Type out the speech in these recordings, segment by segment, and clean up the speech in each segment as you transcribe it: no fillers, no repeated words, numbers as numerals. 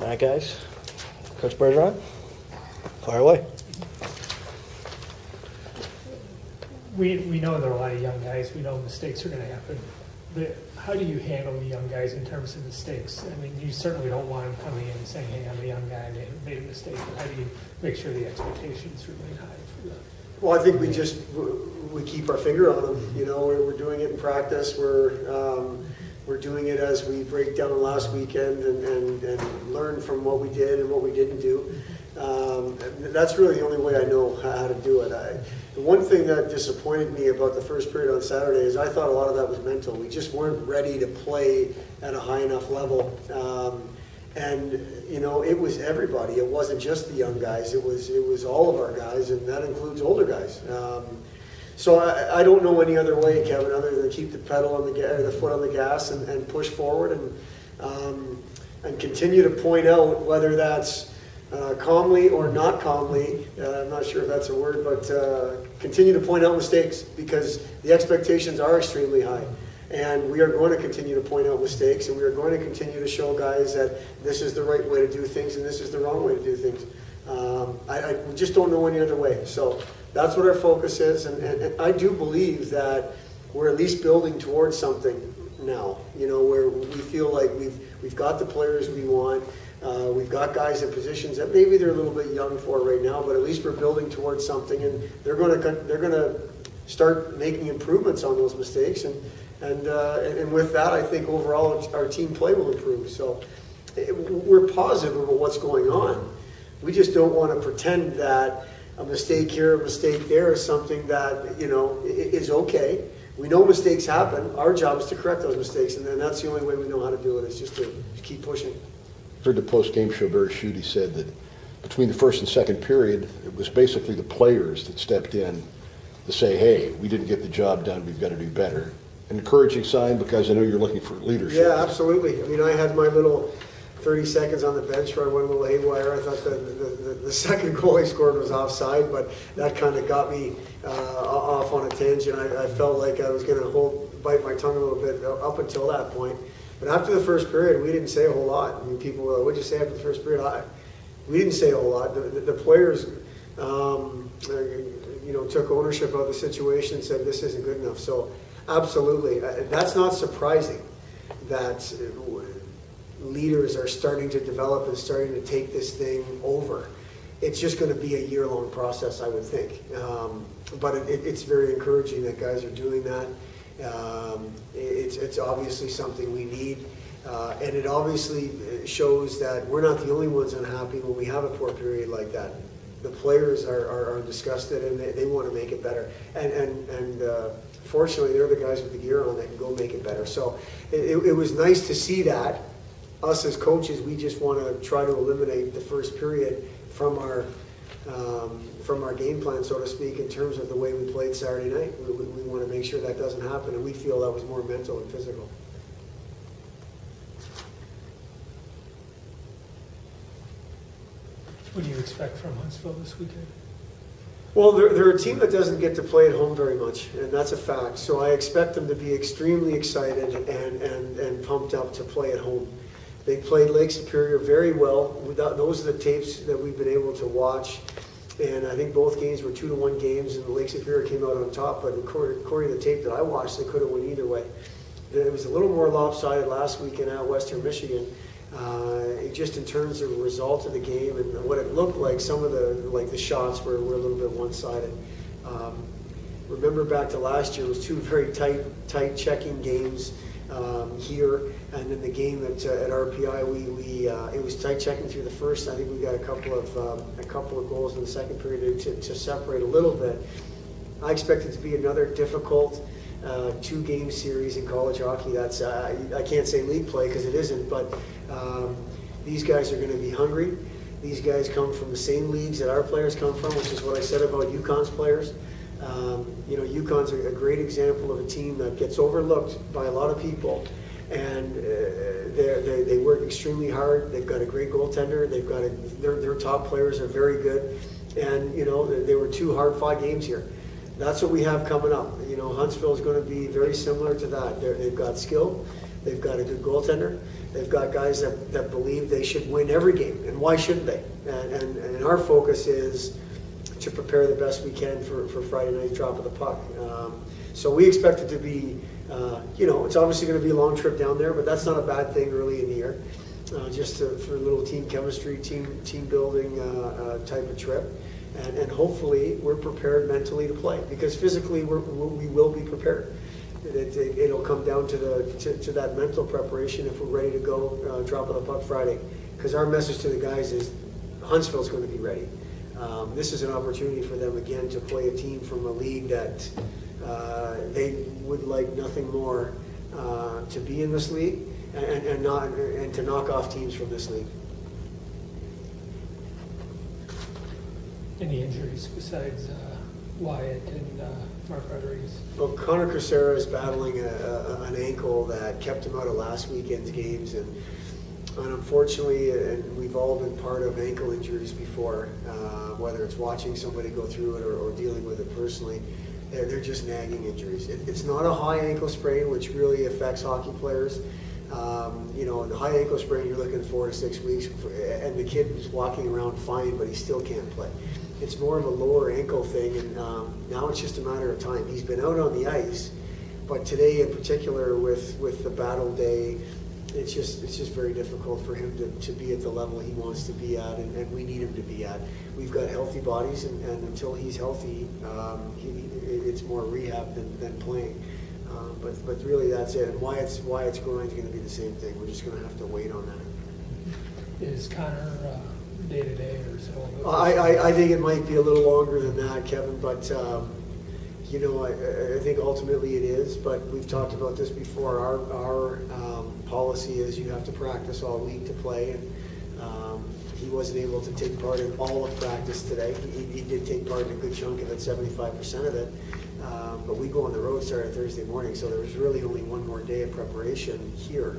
All right, guys. Coach Bergeron, fire away. We know there are a lot of young guys. We know mistakes are going to happen. But how do you handle the young guys in terms of mistakes? I mean, you certainly don't want them coming in and saying, hey, I'm a young guy, I made a mistake. But how do you make sure the expectations remain high for them? Well, I think we keep our finger on them. You know, we're doing it in practice. We're doing it as we break down last weekend and learn from what we did and what we didn't do. That's really the only way I know how to do it. The one thing that disappointed me about the first period on Saturday is I thought a lot of that was mental. We just weren't ready to play at a high enough level. And you know, it was everybody. It wasn't just the young guys. It was all of our guys, and that includes older guys. So I don't know any other way, Kevin, other than keep the pedal on the foot on the gas and push forward and continue to point out, whether that's calmly or not calmly. I'm not sure if that's a word, but continue to point out mistakes, because the expectations are extremely high. And we are going to continue to point out mistakes, and we are going to continue to show guys that this is the right way to do things and this is the wrong way to do things. I just don't know any other way. So that's what our focus is, and I do believe that we're at least building towards something now, you know, where we feel like we've got the players we want. We've got guys in positions that maybe they're a little bit young for right now, but at least we're building towards something, and they're going to start making improvements on those mistakes, and with that, I think overall our team play will improve. So we're positive about what's going on. We just don't want to pretend that a mistake here, a mistake there is something that, you know, is okay. We know mistakes happen. Our job is to correct those mistakes, and then that's the only way we know how to do it, is just to keep pushing. Heard the post-game show, Barry Schutte said that between the first and second period, it was basically the players that stepped in to say, hey, we didn't get the job done, we've got to do better. An encouraging sign, because I know you're looking for leadership. Yeah, absolutely. I mean, I had my little 30 seconds on the bench where I went a little haywire. I thought the second goal he scored was offside, but that kind of got me off on a tangent. I felt like I was going to bite my tongue a little bit up until that point. But after the first period, we didn't say a whole lot. I mean, people were like, what'd you say after the first period? We didn't say a whole lot. The players, you know, took ownership of the situation and said, this isn't good enough. So absolutely. That's not surprising that leaders are starting to develop and starting to take this thing over. It's just going to be a year-long process, I would think. But it's very encouraging that guys are doing that. It's obviously something we need. And it obviously shows that we're not the only ones unhappy when we have a poor period like that. The players are disgusted, and they want to make it better. And fortunately, they're the guys with the gear on that can go make it better. So it was nice to see that. Us as coaches, we just want to try to eliminate the first period from our game plan, so to speak, in terms of the way we played Saturday night. We want to make sure that doesn't happen, and we feel that was more mental and physical. What do you expect from Huntsville this weekend? Well, they're a team that doesn't get to play at home very much, and that's a fact. So I expect them to be extremely excited and pumped up to play at home. They played Lake Superior very well. Those are the tapes that we've been able to watch. And I think both games were 2-1 games, and Lake Superior came out on top. But according to the tape that I watched, they could have won either way. It was a little more lopsided last weekend at Western Michigan, just in terms of the result of the game and what it looked like. Some of the shots were a little bit one-sided. Remember back to last year, it was two very tight checking games here, and then the game at RPI, it was tight checking through the first. I think we got a couple of goals in the second period to separate a little bit. I expect it to be another difficult 2-game series in college hockey. That's I can't say league play because it isn't, but these guys are going to be hungry. These guys come from the same leagues that our players come from, which is what I said about UConn's players. You know, UConn's a great example of a team that gets overlooked by a lot of people, and they work extremely hard. They've got a great goaltender. They've got their top players are very good, and you know, they were 2 hard-fought games here. That's what we have coming up. You know, Huntsville is going to be very similar to that. They've got skill. They've got a good goaltender. They've got guys that believe they should win every game, and why shouldn't they? And our focus is to prepare the best we can for Friday night's drop of the puck. So we expect it to be, it's obviously going to be a long trip down there, but that's not a bad thing early in the year. For a little team chemistry, team building type of trip. And hopefully we're prepared mentally to play, because physically we will be prepared. It'll come down to that mental preparation if we're ready to go drop of the puck Friday. Because our message to the guys is Huntsville's going to be ready. This is an opportunity for them again to play a team from a league that they would like nothing more to be in this league and to knock off teams from this league. Any injuries besides Wyatt and Mark Rodriguez? Well, Connor Crisera is battling an ankle that kept him out of last weekend's games, and unfortunately, and we've all been part of ankle injuries before, whether it's watching somebody go through it or dealing with it personally. They're just nagging injuries. It's not a high ankle sprain, which really affects hockey players. The high ankle sprain, you're looking 4 to 6 weeks, and the kid is walking around fine, but he still can't play. It's more of a lower ankle thing, and now it's just a matter of time. He's been out on the ice, but today in particular with the battle day, it's just very difficult for him to be at the level he wants to be at, and we need him to be at. We've got healthy bodies, and until he's healthy, it's more rehab than playing. But really that's it. And why it's groin is going to be the same thing. We're just going to have to wait on that. Is Connor day to day, or is it all? I think it might be a little longer than that, Kevin. But I think ultimately it is. But we've talked about this before. Our policy is you have to practice all week to play, and he wasn't able to take part in all of practice today. He did take part in a good chunk of it, 75% of it. But we go on the road starting Thursday morning, so there was really only one more day of preparation here.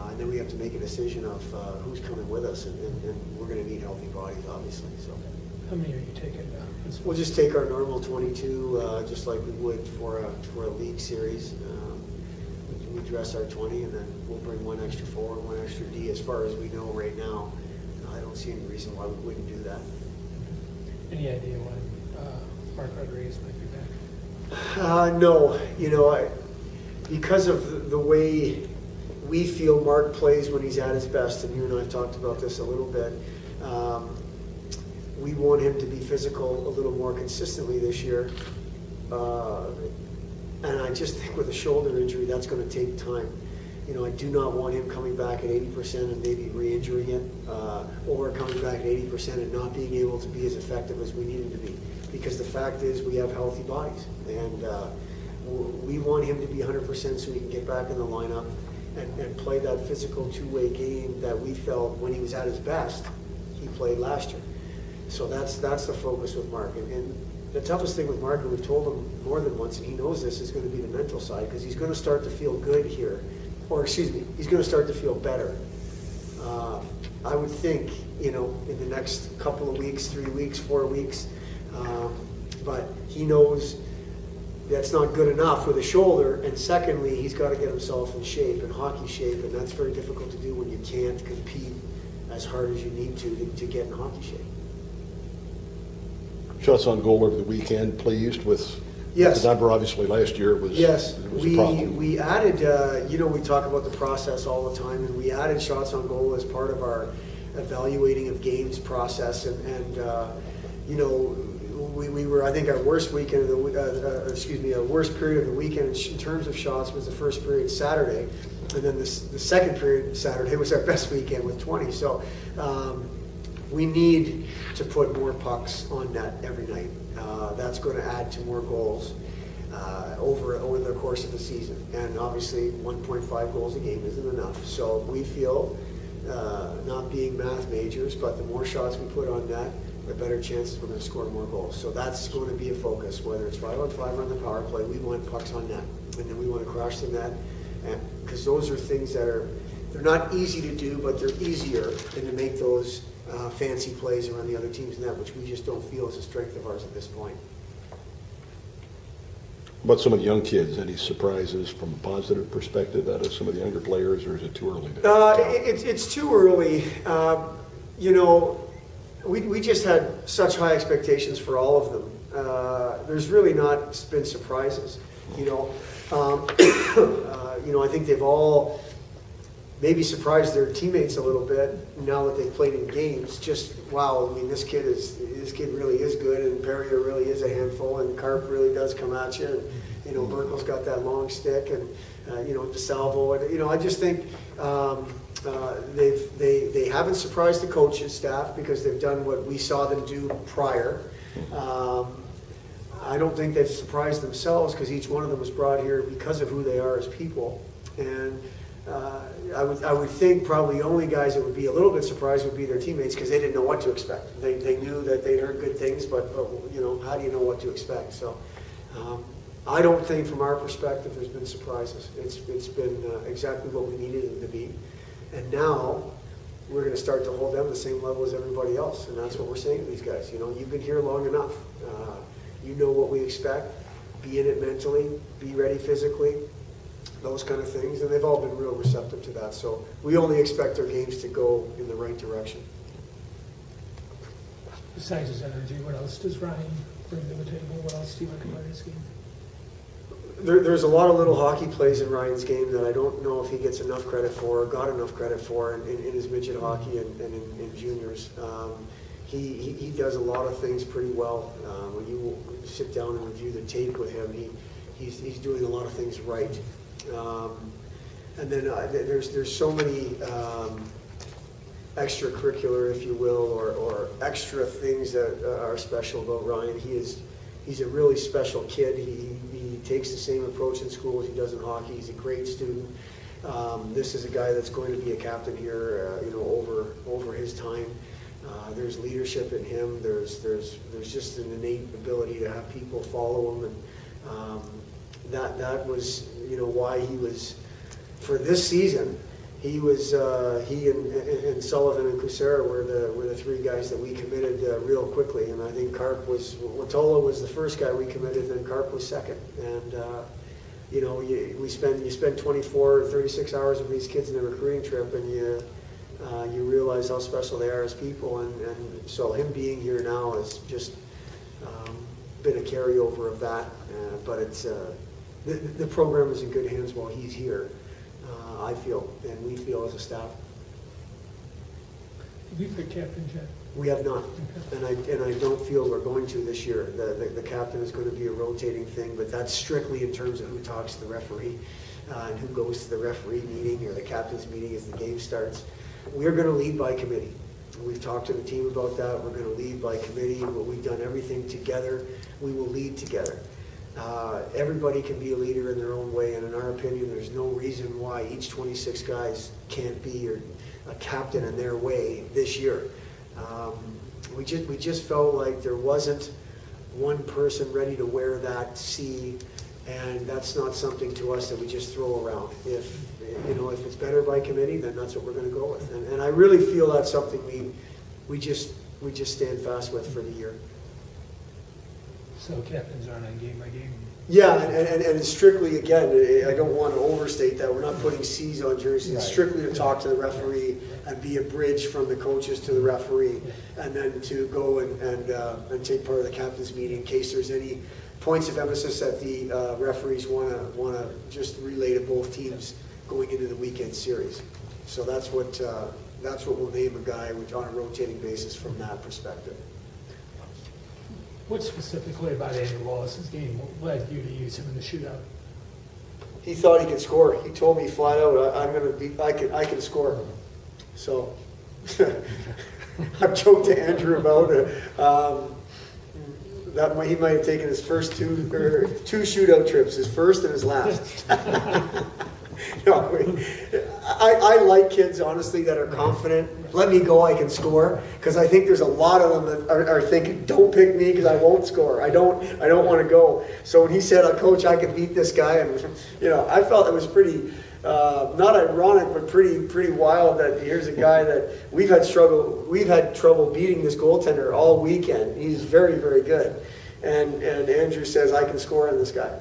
And then we have to make a decision of who's coming with us, and we're going to need healthy bodies, obviously. So, How many are you taking now? we'll just take our normal 22, just like we would for a league series. We dress our 20, and then we'll bring one extra forward, one extra D. As far as we know right now, I don't see any reason why we wouldn't do that. Any idea when Mark Rodriguez might be back? No, because of the way we feel Mark plays when he's at his best, and you and I have talked about this a little bit, we want him to be physical a little more consistently this year. And I just think with a shoulder injury, that's going to take time. I do not want him coming back at 80% and maybe re-injuring it, or coming back at 80% and not being able to be as effective as we need him to be. Because the fact is we have healthy bodies, and we want him to be 100% so he can get back in the lineup and play that physical two-way game that we felt when he was at his best, he played last year. So that's the focus with Mark. And the toughest thing with Mark, and we've told him more than once, and he knows this, is going to be the mental side, because he's going to start to feel good here. He's going to start to feel better. I would think, in the next couple of weeks, 3 weeks, 4 weeks, but he knows that's not good enough with a shoulder, and secondly, he's got to get himself in shape, in hockey shape, and that's very difficult to do when you can't compete as hard as you need to get in hockey shape. Shots on goal over the weekend, pleased with Yes. the number. Obviously, last year it was, Yes, it was a problem. we added, we talk about the process all the time, and we added shots on goal as part of our evaluating of games process, and we were, I think our worst weekend of the, our worst period of the weekend in terms of shots was the first period Saturday, and then the second period Saturday was our best weekend with 20. So we need to put more pucks on net every night. That's going to add to more goals over the course of the season. And obviously 1.5 goals a game isn't enough. So we feel, not being math majors, but the more shots we put on net, the better chances we're going to score more goals. So that's going to be a focus, whether it's 5-on-5 or on the power play. We want pucks on net, and then we want to crush the net, because those are things that they're not easy to do, but they're easier than to make those fancy plays around the other team's net, which we just don't feel is a strength of ours at this point. About some of the young kids, any surprises from a positive perspective out of some of the younger players, or is it too early to tell? It's too early. You know, we just had such high expectations for all of them. There's really not been surprises. You know, I think they've all maybe surprised their teammates a little bit now that they've played in games. Just wow! I mean, this kid really is good, and Perrier really is a handful, and Carp really does come at you. And, you know, Burkle's got that long stick, and DeSalvo, and I just think they haven't surprised the coaching staff because they've done what we saw them do prior. I don't think they've surprised themselves because each one of them was brought here because of who they are as people, and. I would think probably the only guys that would be a little bit surprised would be their teammates because they didn't know what to expect. They knew that they'd heard good things, but how do you know what to expect? So I don't think from our perspective there's been surprises. It's been exactly what we needed it to be. And now we're going to start to hold them the same level as everybody else. And that's what we're saying to these guys. You know, you've been here long enough. You know what we expect. Be in it mentally. Be ready physically. Those kind of things, and they've all been real receptive to that. So we only expect our games to go in the right direction. Besides his energy, what else does Ryan bring to the table? What else do you like about his game? There's a lot of little hockey plays in Ryan's game that I don't know if he gets enough credit for or got enough credit for in his midget hockey and in juniors. He does a lot of things pretty well. When you sit down and review the tape with him, he's doing a lot of things right. And then there's so many extracurricular, if you will, or extra things that are special about Ryan. He's a really special kid. He takes the same approach in school as he does in hockey. He's a great student. This is a guy that's going to be a captain here, over his time. There's leadership in him. There's just an innate ability to have people follow him, and that was why he was for this season. He and Sullivan and Kucera were the three guys that we committed real quickly, and I think Watola was the first guy we committed, then Carp was second, and you spend 24 or 36 hours with these kids in a recruiting trip, and you realize how special they are as people, and so him being here now has just been a carryover of that, but it's the program is in good hands while he's here, I feel, and we feel as a staff. Have you picked captain yet? We have not, and I don't feel we're going to this year. The captain is going to be a rotating thing, but that's strictly in terms of who talks to the referee and who goes to the referee meeting or the captain's meeting as the game starts. We're going to lead by committee. We've talked to the team about that. We're going to lead by committee. We've done everything together. We will lead together. Everybody can be a leader in their own way, and in our opinion, there's no reason why each 26 guys can't be a captain in their way this year. We just felt like there wasn't one person ready to wear that C, and that's not something to us that we just throw around. If it's better by committee, then that's what we're going to go with. And I really feel that's something we just stand fast with for the year. So captains aren't on game by game? Yeah, and strictly, again, I don't want to overstate that. We're not putting C's on jerseys. It's strictly to talk to the referee and be a bridge from the coaches to the referee, and then to go and take part of the captain's meeting in case there's any points of emphasis that the referees want to just relay to both teams going into the weekend series. So that's what we'll name a guy on a rotating basis from that perspective. What specifically about Andrew Wallace's game led you to use him in the shootout? He thought he could score. He told me flat out, I can score. So I've joked to Andrew about that he might have taken his first two shootout trips, his first and his last. I like kids, honestly, that are confident. Let me go, I can score. Because I think there's a lot of them that are thinking, don't pick me because I won't score. I don't want to go. So when he said, Coach, I can beat this guy, and I felt it was pretty, not ironic, but pretty wild that here's a guy that we've had trouble beating this goaltender all weekend. He's very, very good. And Andrew says, I can score on this guy.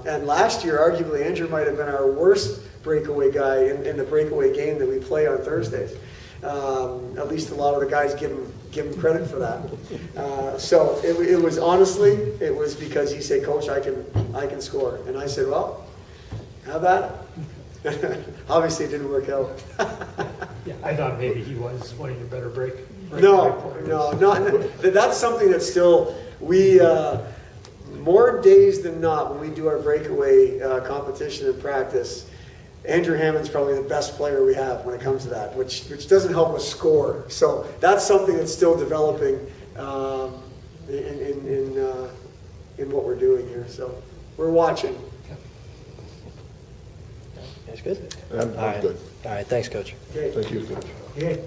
And last year, arguably, Andrew might have been our worst breakaway guy in the breakaway game that we play on Thursdays. At least a lot of the guys give him credit for that. So it was honestly, it was because he said, Coach, I can score. And I said, well, how about it? Obviously, it didn't work out. Yeah, I thought maybe he was one of your better breakaway players. No. That's something that still, we, more days than not, when we do our breakaway competition and practice, Andrew Hammond's probably the best player we have when it comes to that, which doesn't help us score. So that's something that's still developing in what we're doing here. So we're watching. That's good. I'm good. All right, thanks, Coach. Okay. Thank you, Coach. Okay.